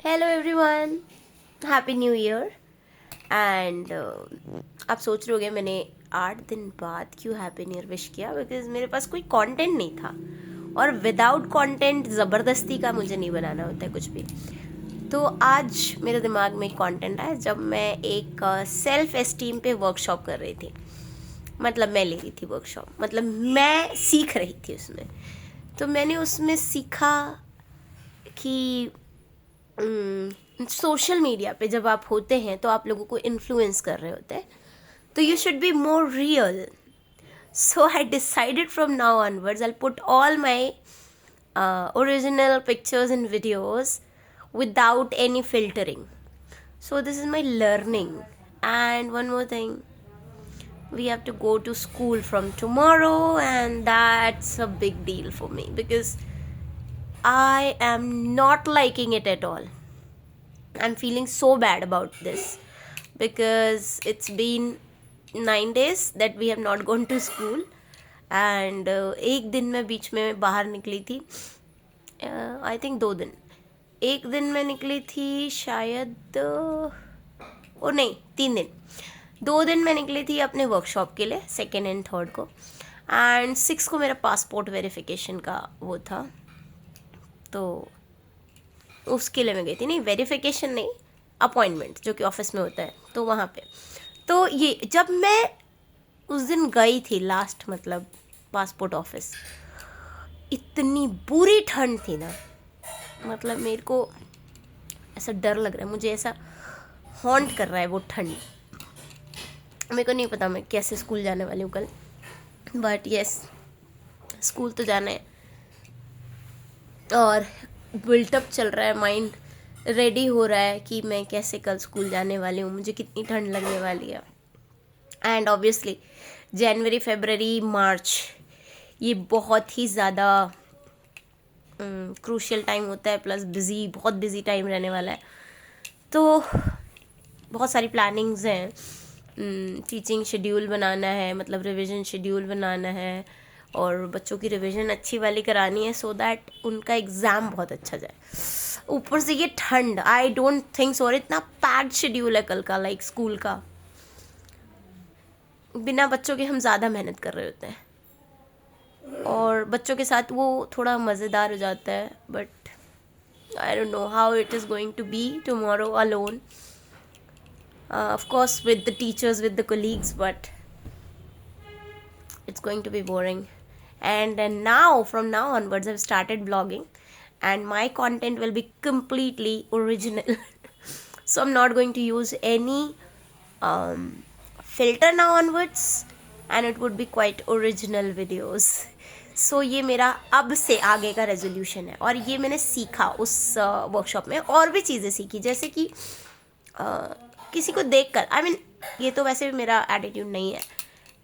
Hello everyone, happy new year. And आप सोच रहे होगे मैंने 8 दिन बाद क्यों हैप्पी न्यू ईयर विश किया। बिकॉज मेरे पास कोई कंटेंट नहीं था, और विदाउट कंटेंट ज़बरदस्ती का मुझे नहीं बनाना होता है कुछ भी। तो आज मेरे दिमाग में एक कंटेंट आया जब मैं एक सेल्फ एस्टीम पे वर्कशॉप कर रही थी। मतलब मैं ले रही थी वर्कशॉप, मतलब मैं सीख रही थी उसमें। तो मैंने उसमें सीखा कि सोशल मीडिया पे जब आप होते हैं तो आप लोगों को इन्फ्लुएंस कर रहे होते हैं, तो you should be more real. So I decided from now onwards I'll put all my original pictures and videos without any filtering. So this is my learning. And one more thing, we have to go to school from tomorrow, and that's a big deal for me because I am not liking it at all. I'm feeling so bad about this because it's been 9 days that we have not gone to school. And एक दिन मैं बीच में बाहर निकली थी, I think 2 दिन। एक दिन मैं निकली थी शायद, ओ नहीं 3 दिन। 2 दिन मैं निकली थी अपने वर्कशॉप के लिए, 2nd and 3rd को, एंड 6 को मेरा पासपोर्ट वेरिफिकेशन का वो था, तो उसके लिए मैं गई थी। नहीं, वेरिफिकेशन नहीं, अपॉइंटमेंट जो कि ऑफिस में होता है, तो वहाँ पे। तो ये जब मैं उस दिन गई थी लास्ट, मतलब पासपोर्ट ऑफिस, इतनी बुरी ठंड थी ना, मतलब मेरे को ऐसा डर लग रहा है, मुझे ऐसा हॉन्ट कर रहा है वो ठंड। मेरे को नहीं पता मैं कैसे स्कूल जाने वाली हूँ कल, बट यस, स्कूल तो जाना है। और बिल्टअप चल रहा है, माइंड रेडी हो रहा है कि मैं कैसे कल स्कूल जाने वाली हूँ, मुझे कितनी ठंड लगने वाली है। एंड ऑब्वियसली जनवरी, फरवरी, मार्च ये बहुत ही ज़्यादा क्रूशियल टाइम होता है, प्लस बिज़ी, बहुत बिज़ी टाइम रहने वाला है। तो बहुत सारी प्लानिंग्स हैं, टीचिंग शेड्यूल बनाना है, मतलब रिवीजन शेड्यूल बनाना है, और बच्चों की रिवीजन अच्छी वाली करानी है सो दैट उनका एग्ज़ाम बहुत अच्छा जाए। ऊपर से ये ठंड, आई डोंट थिंक सो, और इतना पैक्ड शेड्यूल है कल का, लाइक स्कूल का। बिना बच्चों के हम ज़्यादा मेहनत कर रहे होते हैं, और बच्चों के साथ वो थोड़ा मज़ेदार हो जाता है। But I don't know how it is going to be tomorrow alone, of course with the teachers, with the colleagues, but it's going to be boring. And now from now onwards I've started blogging, and my content will be completely original. So I'm not going to use any filter now onwards, and it would be quite original videos. So ये मेरा अब से आगे का resolution है, और ये मैंने सीखा उस वर्कशॉप में। और भी चीज़ें सीखी, जैसे कि किसी को देखकर, आई मीन ये तो वैसे भी मेरा एटीट्यूड नहीं है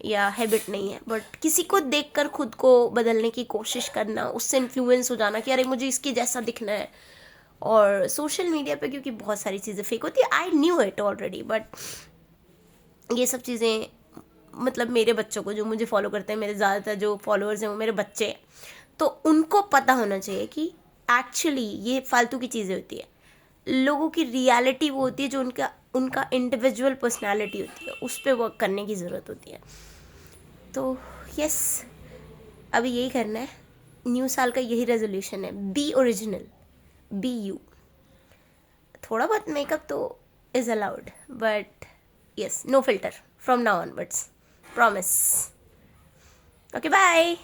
या हैबिट नहीं है, बट किसी को देखकर खुद को बदलने की कोशिश करना, उससे इन्फ्लुएंस हो जाना कि अरे मुझे इसके जैसा दिखना है। और सोशल मीडिया पे क्योंकि बहुत सारी चीज़ें फेक होती है, I knew it already, but ये सब चीज़ें, मतलब मेरे बच्चों को जो मुझे फॉलो करते हैं, मेरे ज़्यादातर जो फॉलोअर्स हैं वो मेरे बच्चे हैं, तो उनको पता होना चाहिए कि एक्चुअली ये फालतू की चीज़ें होती है। लोगों की रियलिटी वो होती है जो उनका इंडिविजुअल पर्सनालिटी होती है, उस पर वर्क करने की ज़रूरत होती है। तो यस, अभी यही करना है। न्यू साल का यही रेजोल्यूशन है, बी ओरिजिनल, बी यू। थोड़ा बहुत मेकअप तो is allowed, but yes, no filter from now onwards, promise. Okay, bye.